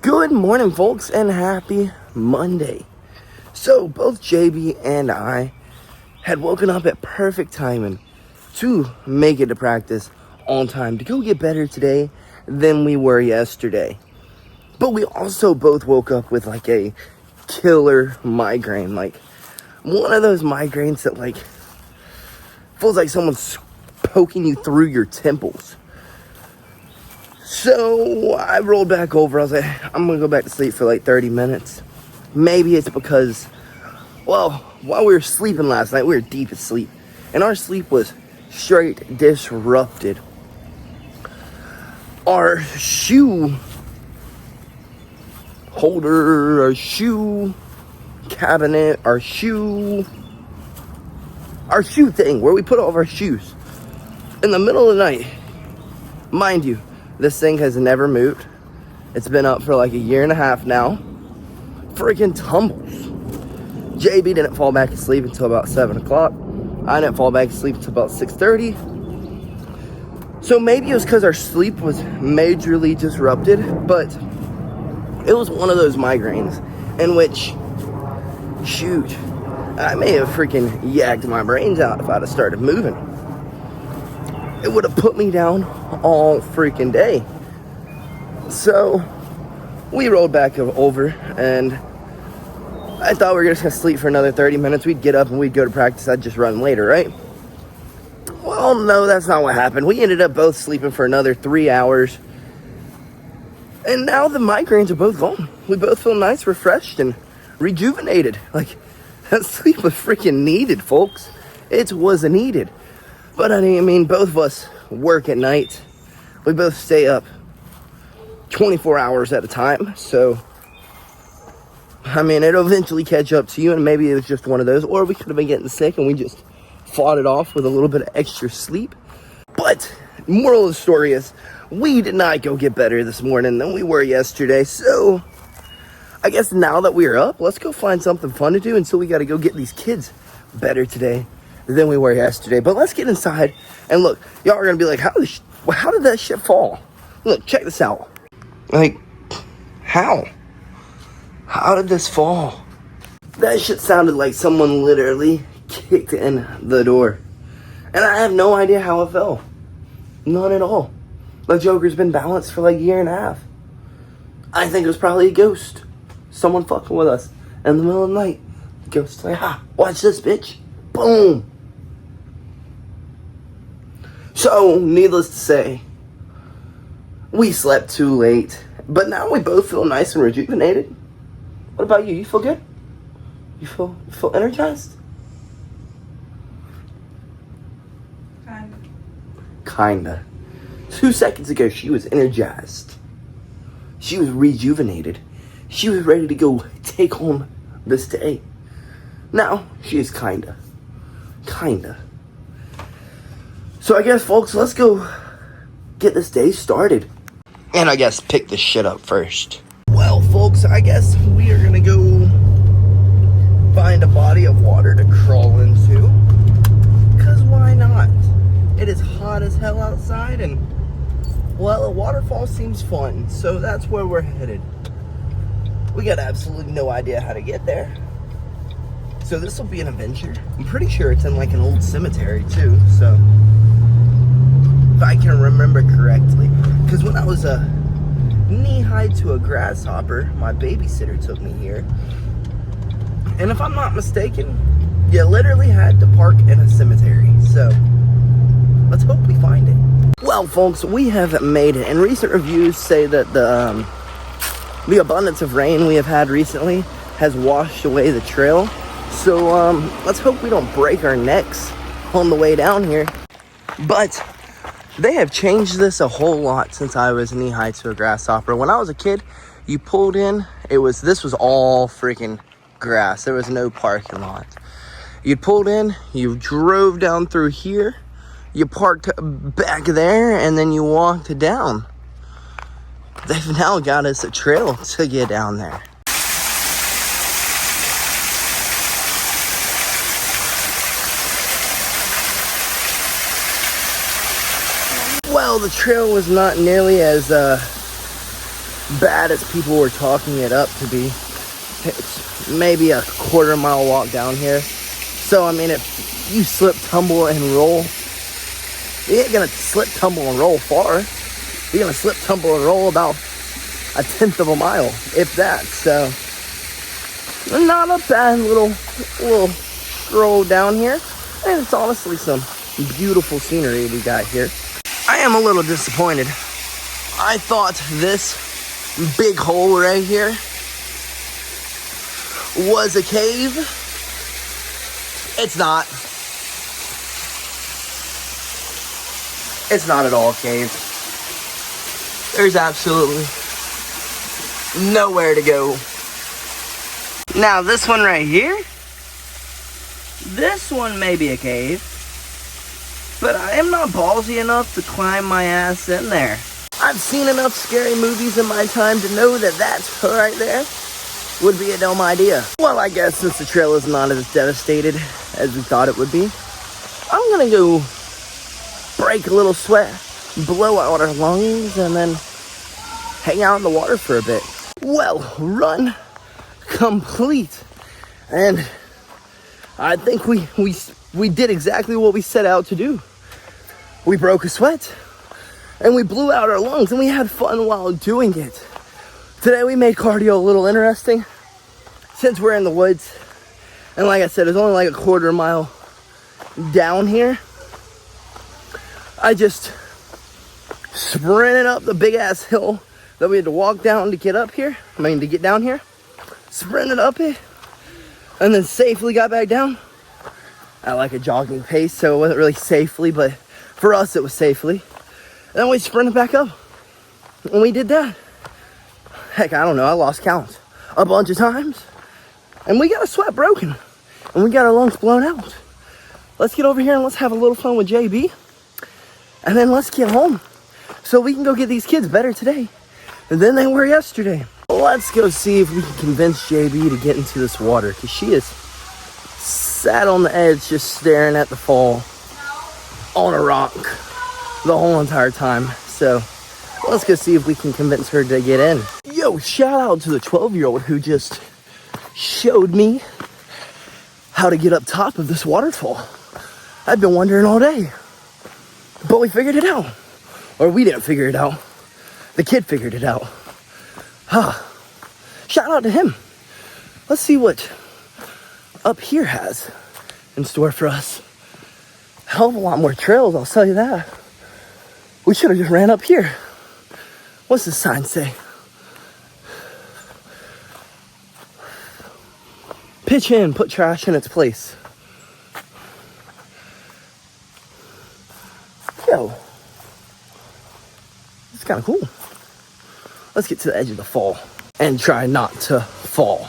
Good morning, folks, and happy Monday. So, both JB and I had woken up at perfect timing to make it to practice on time to go get better today than we were yesterday. But we also both woke up with like a killer migraine, like one of those migraines that like feels like someone's poking you through your temples. So I rolled back over. I was like, I'm gonna go back to sleep for like 30 minutes. Maybe it's because, well, while we were sleeping last night, we were deep asleep, and our sleep was straight disrupted. Our shoe holder, our shoe cabinet, our shoe thing where we put all of our shoes in the middle of the night. Mind you, this thing has never moved. It's been up for like a year and a half now. Freaking tumbles. JB didn't fall back asleep until about 7 o'clock. I didn't fall back asleep until about 6:30. So maybe it was because our sleep was majorly disrupted, but it was one of those migraines in which, shoot, I may have freaking yacked my brains out if I'd have started moving. It would have put me down all freaking day. So we rolled back over, and I thought we were just gonna sleep for another 30 minutes. We'd get up and we'd go to practice. I'd just run later, right? Well, no, that's not what happened. We ended up both sleeping for another 3 hours, and now the migraines are both gone. We both feel nice, refreshed, and rejuvenated. Like, that sleep was freaking needed, folks. It was needed. But I mean, both of us work at night. We both stay up 24 hours at a time. So, I mean, it'll eventually catch up to you, and maybe it was just one of those. Or we could have been getting sick and we just fought it off with a little bit of extra sleep. But, moral of the story is, we did not go get better this morning than we were yesterday. So, I guess now that we're up, let's go find something fun to do until we got to go get these kids better today than we were yesterday. But let's get inside, and look, y'all are gonna be like, how did that shit fall? Look, check this out. Like, how did this fall? That shit sounded like someone literally kicked in the door, and I have no idea how it fell. None at all. The Joker's been balanced for like a year and a half. I think it was probably a ghost, someone fucking with us in the middle of the night. The ghost like, watch this, bitch. Boom. So, needless to say, we slept too late, but now we both feel nice and rejuvenated. What about you? You feel good? You feel energized? Kinda. 2 seconds ago, she was energized. She was rejuvenated. She was ready to go take on this day. Now, she is kinda. So I guess, folks, let's go get this day started. And I guess pick this shit up first. Well, folks, I guess we are gonna go find a body of water to crawl into. Because why not? It is hot as hell outside, and, well, a waterfall seems fun. So that's where we're headed. We got absolutely no idea how to get there. So this will be an adventure. I'm pretty sure it's in like an old cemetery too, so if I can remember correctly. Because when I was knee-high to a grasshopper, my babysitter took me here. And if I'm not mistaken, you literally had to park in a cemetery. So let's hope we find it. Well, folks, we have made it. And recent reviews say that the abundance of rain we have had recently has washed away the trail. So let's hope we don't break our necks on the way down here. But they have changed this a whole lot since I was knee-high to a grasshopper. When I was a kid, you pulled in, this was all freaking grass. There was no parking lot. You pulled in, you drove down through here, you parked back there, and then you walked down. They've now got us a trail to get down there. Well, the trail was not nearly as bad as people were talking it up to be. It's maybe a quarter-mile walk down here. So, I mean, if you slip, tumble, and roll, you ain't gonna slip, tumble, and roll far. You're gonna slip, tumble, and roll about 1/10 of a mile, if that. So, not a bad little stroll down here. And it's honestly some beautiful scenery we got here. I am a little disappointed. I thought this big hole right here was a cave. It's not. It's not at all a cave. There's absolutely nowhere to go. Now this one right here, this one may be a cave, but I am not ballsy enough to climb my ass in there. I've seen enough scary movies in my time to know that that's right there would be a dumb idea. Well, I guess since the trail is not as devastated as we thought it would be, I'm gonna go break a little sweat, blow out our lungs, and then hang out in the water for a bit. Well, run complete. And I think we did exactly what we set out to do. We broke a sweat, and we blew out our lungs, and we had fun while doing it. Today we made cardio a little interesting since we're in the woods. And like I said, it's only like a quarter mile down here. I just sprinted up the big ass hill that we had to walk down to get up here. To get down here. Sprinted up it, and then safely got back down at like a jogging pace. So it wasn't really safely, but for us it was safely. And then we sprinted back up, and we did that. Heck, I don't know, I lost count a bunch of times. And we got a sweat broken, and we got our lungs blown out. Let's get over here and let's have a little fun with JB. And then let's get home so we can go get these kids better today than they were yesterday. Let's go see if we can convince JB to get into this water, because she is sat on the edge just staring at the fall on a rock the whole entire time. So let's go see if we can convince her to get in. Yo, shout out to the 12-year-old who just showed me how to get up top of this waterfall. I've been wondering all day, but we figured it out. Or we didn't figure it out. The kid figured it out. Shout out to him. Let's see what up here has in store for us. Hell of a lot more trails, I'll tell you that. We should have just ran up here. What's the sign say? Pitch in, put trash in its place. Yo, it's kind of cool. Let's get to the edge of the fall and try not to fall.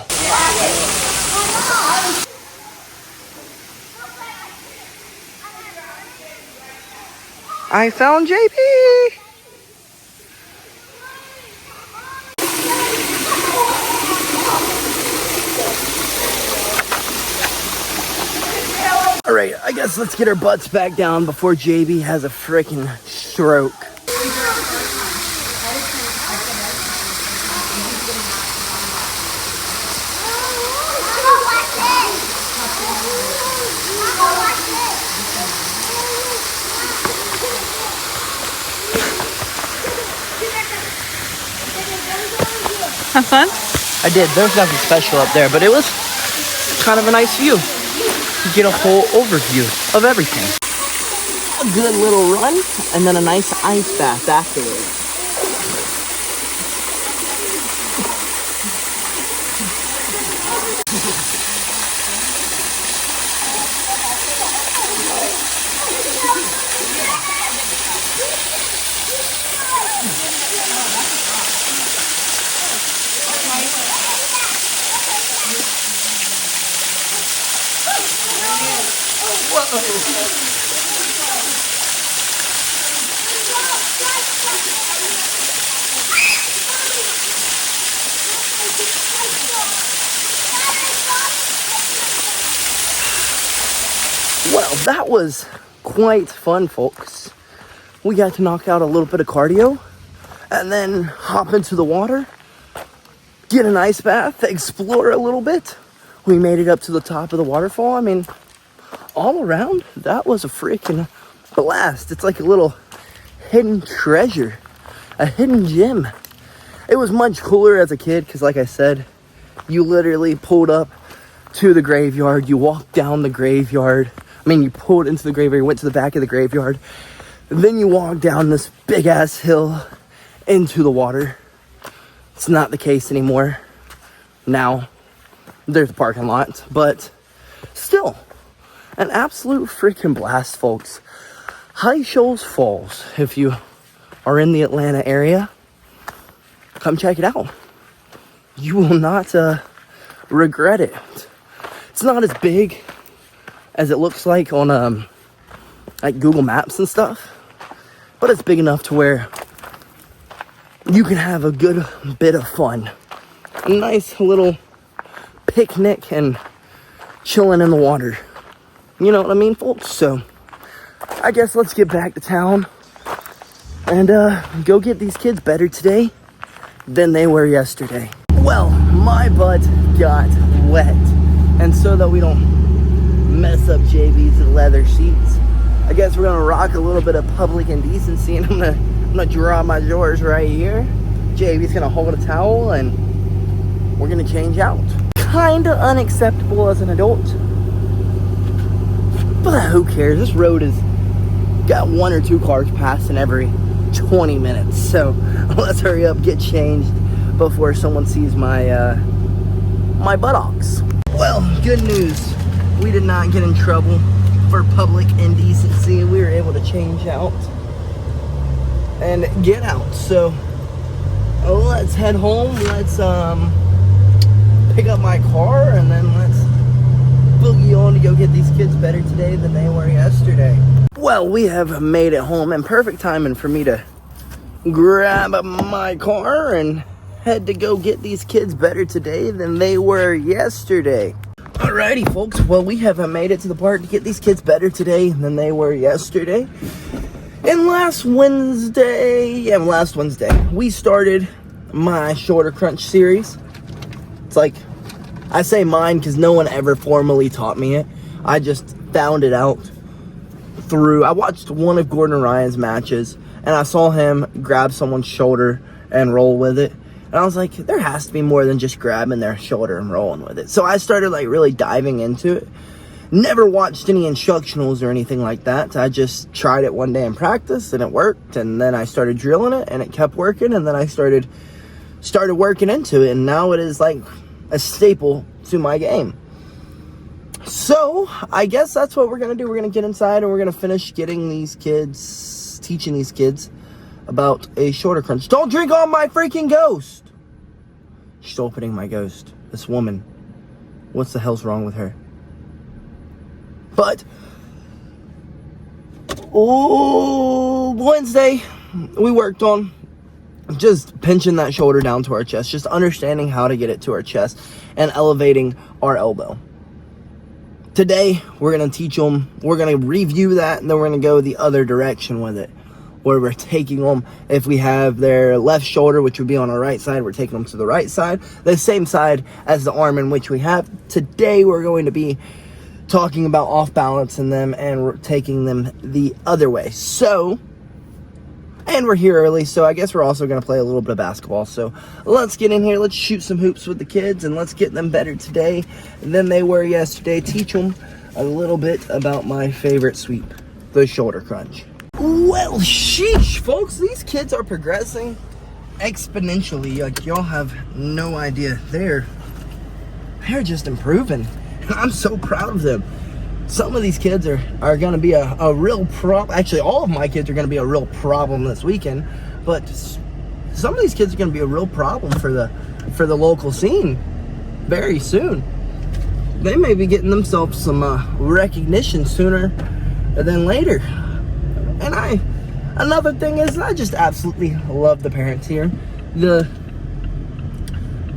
I found JP. All right, I guess let's get our butts back down before JB has a freaking stroke. Have fun? I did. There was nothing special up there, but it was kind of a nice view. You get a whole overview of everything. A good little run, and then a nice ice bath afterwards. Well, that was quite fun, folks. We got to knock out a little bit of cardio, and then hop into the water, get an ice bath, explore a little bit. We made it up to the top of the waterfall. I mean, all around, that was a freaking blast. It's like a little hidden treasure, a hidden gem. It was much cooler as a kid because, like I said, you literally pulled up to the graveyard, you walked down the graveyard. I mean, you pulled into the graveyard, went to the back of the graveyard, then you walked down this big ass hill into the water. It's not the case anymore. Now, there's a parking lot, but still, an absolute freaking blast, folks. Highshoals Falls, if you are in the Atlanta area, come check it out. You will not regret it. It's not as big as it looks like on like Google Maps and stuff, but it's big enough to where you can have a good bit of fun. A nice little picnic and chilling in the water. You know what I mean, folks? So I guess let's get back to town and go get these kids better today than they were yesterday. Well, my butt got wet, and so that we don't mess up JB's leather sheets, I guess we're gonna rock a little bit of public indecency, and I'm gonna draw my drawers right here. JB's gonna hold a towel, and we're gonna change out. Kinda unacceptable as an adult, but who cares? This road has got 1 or 2 cars passing every 20 minutes, so let's hurry up, get changed before someone sees my my buttocks. Well, good news, we did not get in trouble for public indecency. We were able to change out and get out, so let's head home. Let's pick up my car, and then let's boogie on to go get these kids better today than they were yesterday. Well, we have made it home, and perfect timing for me to grab my car and head to go get these kids better today than they were yesterday. Alrighty, folks. Well, we have made it to the part to get these kids better today than they were yesterday. And last Wednesday, we started my shoulder crunch series. It's like, I say mine because no one ever formally taught me it. I just found it out I watched one of Gordon Ryan's matches, and I saw him grab someone's shoulder and roll with it. And I was like, there has to be more than just grabbing their shoulder and rolling with it. So I started like really diving into it. Never watched any instructionals or anything like that. I just tried it one day in practice, and it worked. And then I started drilling it, and it kept working. And then I started working into it, and now it is like a staple to my game. So I guess that's what we're gonna do. We're gonna get inside, and we're gonna finish teaching these kids about a shoulder crunch. Don't drink on my freaking ghost. She's opening my ghost. This woman. What the hell's wrong with her? But Wednesday we worked on just pinching that shoulder down to our chest, just understanding how to get it to our chest and elevating our elbow. Today, we're going to teach them, we're going to review that, and then we're going to go the other direction with it, where we're taking them, if we have their left shoulder, which would be on our right side, we're taking them to the right side, the same side as the arm in which we have. Today, we're going to be talking about off balancing them, and we're taking them the other way. So, and we're here early, so I guess we're also going to play a little bit of basketball. So let's get in here, let's shoot some hoops with the kids, and let's get them better today than they were yesterday. Teach them a little bit about my favorite sweep, the shoulder crunch. Well, sheesh, folks, these kids are progressing exponentially. Like, y'all have no idea. They're just improving. I'm so proud of them. Some of these kids are going to be a real problem. Actually, all of my kids are going to be a real problem this weekend. But some of these kids are going to be a real problem for the local scene very soon. They may be getting themselves some recognition sooner than later. And another thing is, I just absolutely love the parents here. The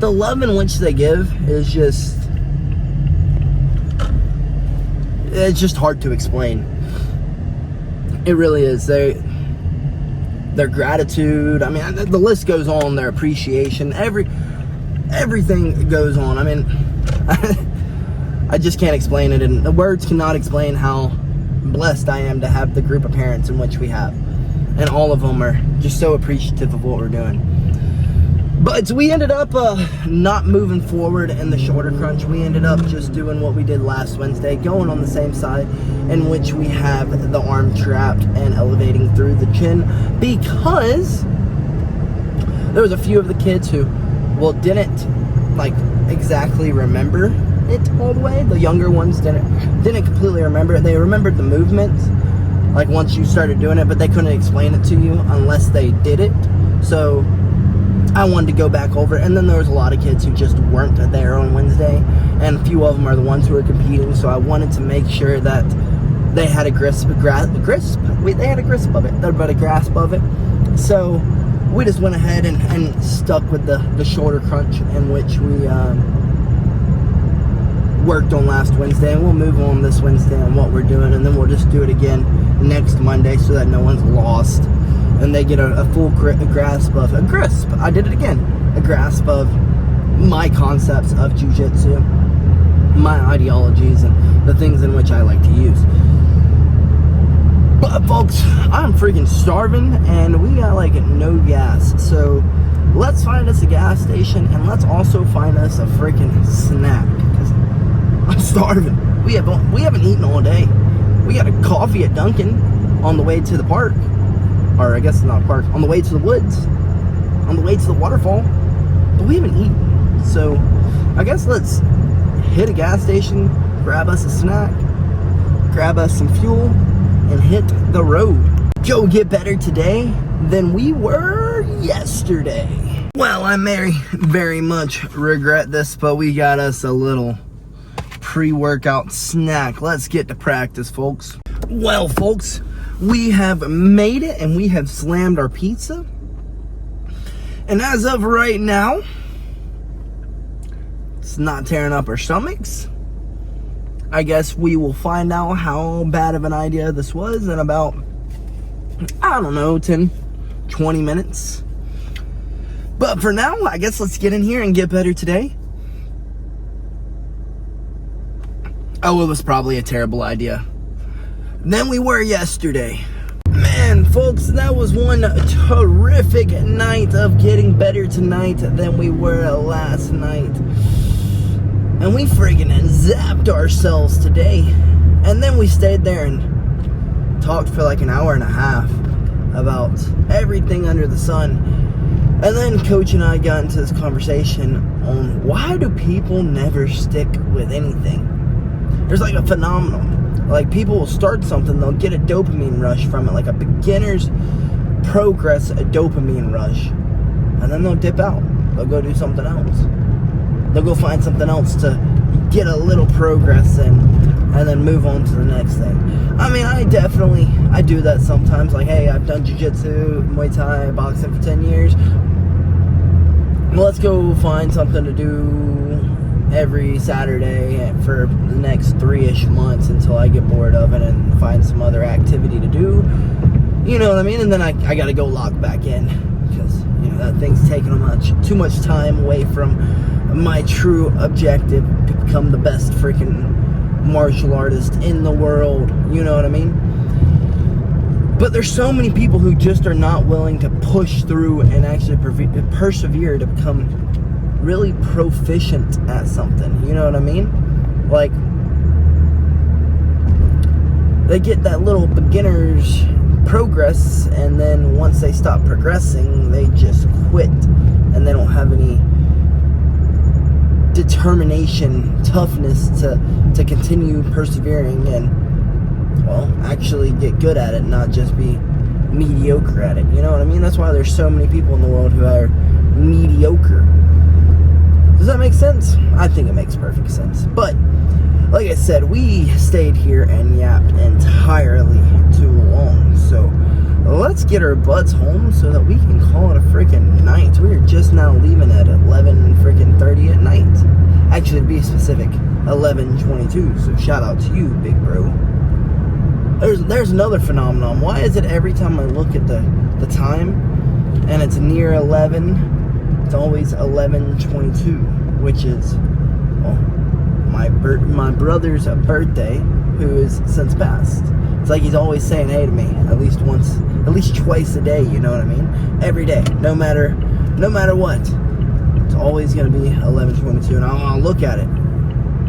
love in which they give is it's just hard to explain. It really is. They their gratitude. I mean, the list goes on, their appreciation, everything goes on. I mean, I just can't explain it, and the words cannot explain how blessed I am to have the group of parents in which we have. And all of them are just so appreciative of what we're doing. But we ended up not moving forward in the shoulder crunch. We ended up just doing what we did last Wednesday, going on the same side in which we have the arm trapped and elevating through the chin, because there was a few of the kids who, well, didn't like exactly remember it all the way. The younger ones didn't completely remember it. They remembered the movement, like once you started doing it, but they couldn't explain it to you unless they did it. So I wanted to go back over it. And then there was a lot of kids who just weren't there on Wednesday, and a few of them are the ones who are competing, so I wanted to make sure that they had a grasp of it. So we just went ahead and stuck with the shoulder crunch, in which we worked on last Wednesday, and we'll move on this Wednesday on what we're doing, and then we'll just do it again next Monday so that no one's lost and they get a full grasp of a grasp of my concepts of jiu-jitsu, my ideologies, and the things in which I like to use. But folks, I'm freaking starving, and we got like no gas, so let's find us a gas station, and let's also find us a freaking snack, because I'm starving. We haven't eaten all day. We got a coffee at Dunkin' on the way to the park, or I guess it's not a park, on the way to the woods, on the way to the waterfall, but we haven't eaten. So I guess let's hit a gas station, grab us a snack, grab us some fuel, and hit the road. Go get better today than we were yesterday. Well, I very much regret this, but we got us a little pre-workout snack. Let's get to practice, folks. Well, folks, we have made it, and we have slammed our pizza. And as of right now, it's not tearing up our stomachs. I guess we will find out how bad of an idea this was in about, I don't know, 10, 20 minutes. But for now, I guess let's get in here and get better today. Oh, it was probably a terrible idea than we were yesterday. Man, folks, that was one terrific night of getting better tonight than we were last night. And we friggin' zapped ourselves today. And then we stayed there and talked for like an hour and a half about everything under the sun. And then Coach and I got into this conversation on why do people never stick with anything? There's like a phenomenon. Like, people will start something, they'll get a dopamine rush from it, like a beginner's progress, a dopamine rush. And then they'll dip out. They'll go do something else. They'll go find something else to get a little progress in, and then move on to the next thing. I mean, I do that sometimes. Like, hey, I've done jiu-jitsu, Muay Thai, boxing for 10 years. Well, let's go find something to do every Saturday for the next 3-ish months until I get bored of it and find some other activity to do. You know what I mean? And then I gotta go lock back in, because, you know, that thing's taking too much time away from my true objective to become the best freaking martial artist in the world. You know what I mean? But there's so many people who just are not willing to push through and actually persevere to become really proficient at something. You know what I mean? Like, they get that little beginner's progress, and then once they stop progressing, they just quit, and they don't have any determination, toughness to continue persevering and, well, actually get good at it, not just be mediocre at it. You know what I mean? That's why there's so many people in the world who are mediocre. Does that make sense? I think it makes perfect sense. But like I said, we stayed here and yapped entirely too long. So let's get our butts home so that we can call it a freaking night. We are just now leaving at 11:30 at night. Actually, to be specific, 11:22. So shout out to you, big bro. There's another phenomenon. Why is it every time I look at the time and it's near 11, it's always 11:22, which is, well, my brother's birthday, who is since passed. It's like he's always saying hey to me at least twice a day, you know what I mean? Every day, no matter what. It's always gonna be 11:22, and I'll look at it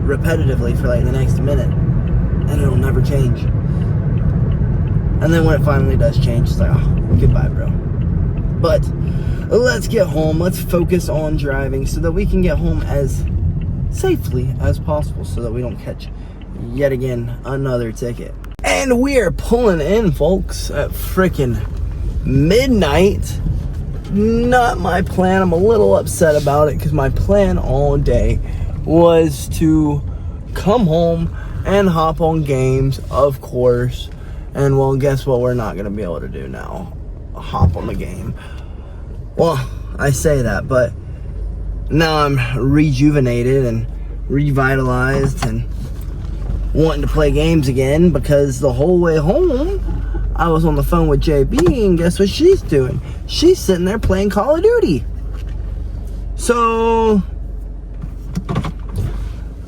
repetitively for like the next minute, and it'll never change. And then when it finally does change, it's like, oh, goodbye, bro. But let's get home. Let's focus on driving so that we can get home as safely as possible, so that we don't catch yet again another ticket. And we are pulling in, folks, at freaking midnight. Not my plan. I'm a little upset about it because my plan all day was to come home and hop on games, of course. And well, guess what we're not going to be able to do now? Hop on the game. Well, I say that, but now I'm rejuvenated and revitalized and wanting to play games again, because the whole way home I was on the phone with JB, and guess what she's doing? She's sitting there playing Call of Duty. So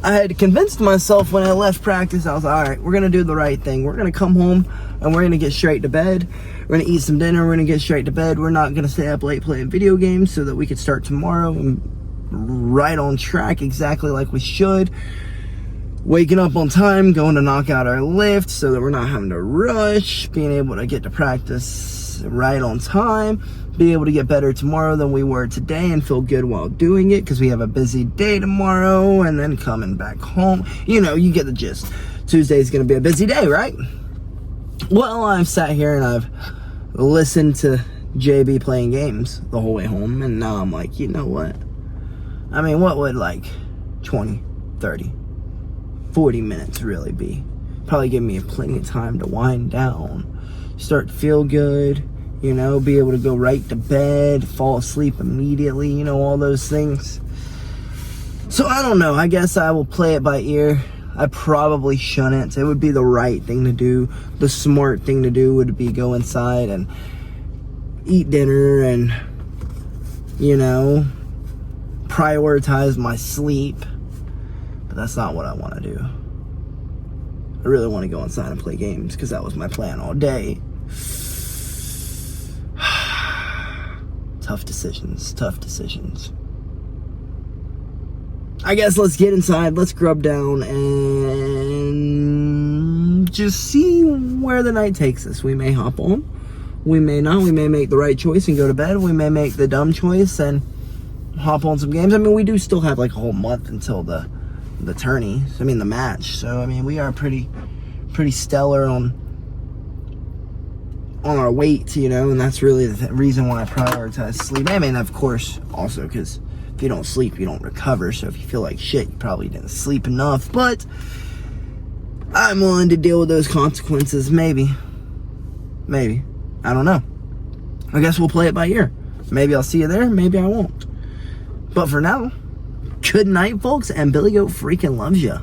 I had convinced myself when I left practice, I was like, all right, we're going to do the right thing. We're going to come home and we're going to get straight to bed. We're going to eat some dinner. We're going to get straight to bed. We're not going to stay up late playing video games, so that we could start tomorrow and right on track, exactly like we should. Waking up on time, going to knock out our lift so that we're not having to rush, being able to get to practice right on time, be able to get better tomorrow than we were today and feel good while doing it, because we have a busy day tomorrow, and then coming back home. You know, you get the gist. Tuesday's going to be a busy day, right? Well, I've sat here and I've listened to JB playing games the whole way home, and now I'm like, you know what? I mean, what would like 20, 30, 40 minutes really be? Probably give me plenty of time to wind down, start to feel good, you know, be able to go right to bed, fall asleep immediately, you know, all those things. So I don't know, I guess I will play it by ear. I probably shouldn't. It would be the right thing to do. The smart thing to do would be go inside and eat dinner and, you know, prioritize my sleep. But that's not what I want to do. I really want to go inside and play games, because that was my plan all day. Tough decisions. I guess let's get inside, let's grub down, and just see where the night takes us. We may hop on, we may not. We may make the right choice and go to bed. We may make the dumb choice and hop on some games. I mean, we do still have like a whole month until the tourney. I mean, the match. So I mean, we are pretty stellar on our weight, you know, and that's really the reason why I prioritize sleep. I mean, of course, also because if you don't sleep, you don't recover. So if you feel like shit, you probably didn't sleep enough. But I'm willing to deal with those consequences. Maybe. I don't know. I guess we'll play it by ear. Maybe I'll see you there. Maybe I won't. But for now, good night, folks. And BillyGoat freaking loves ya.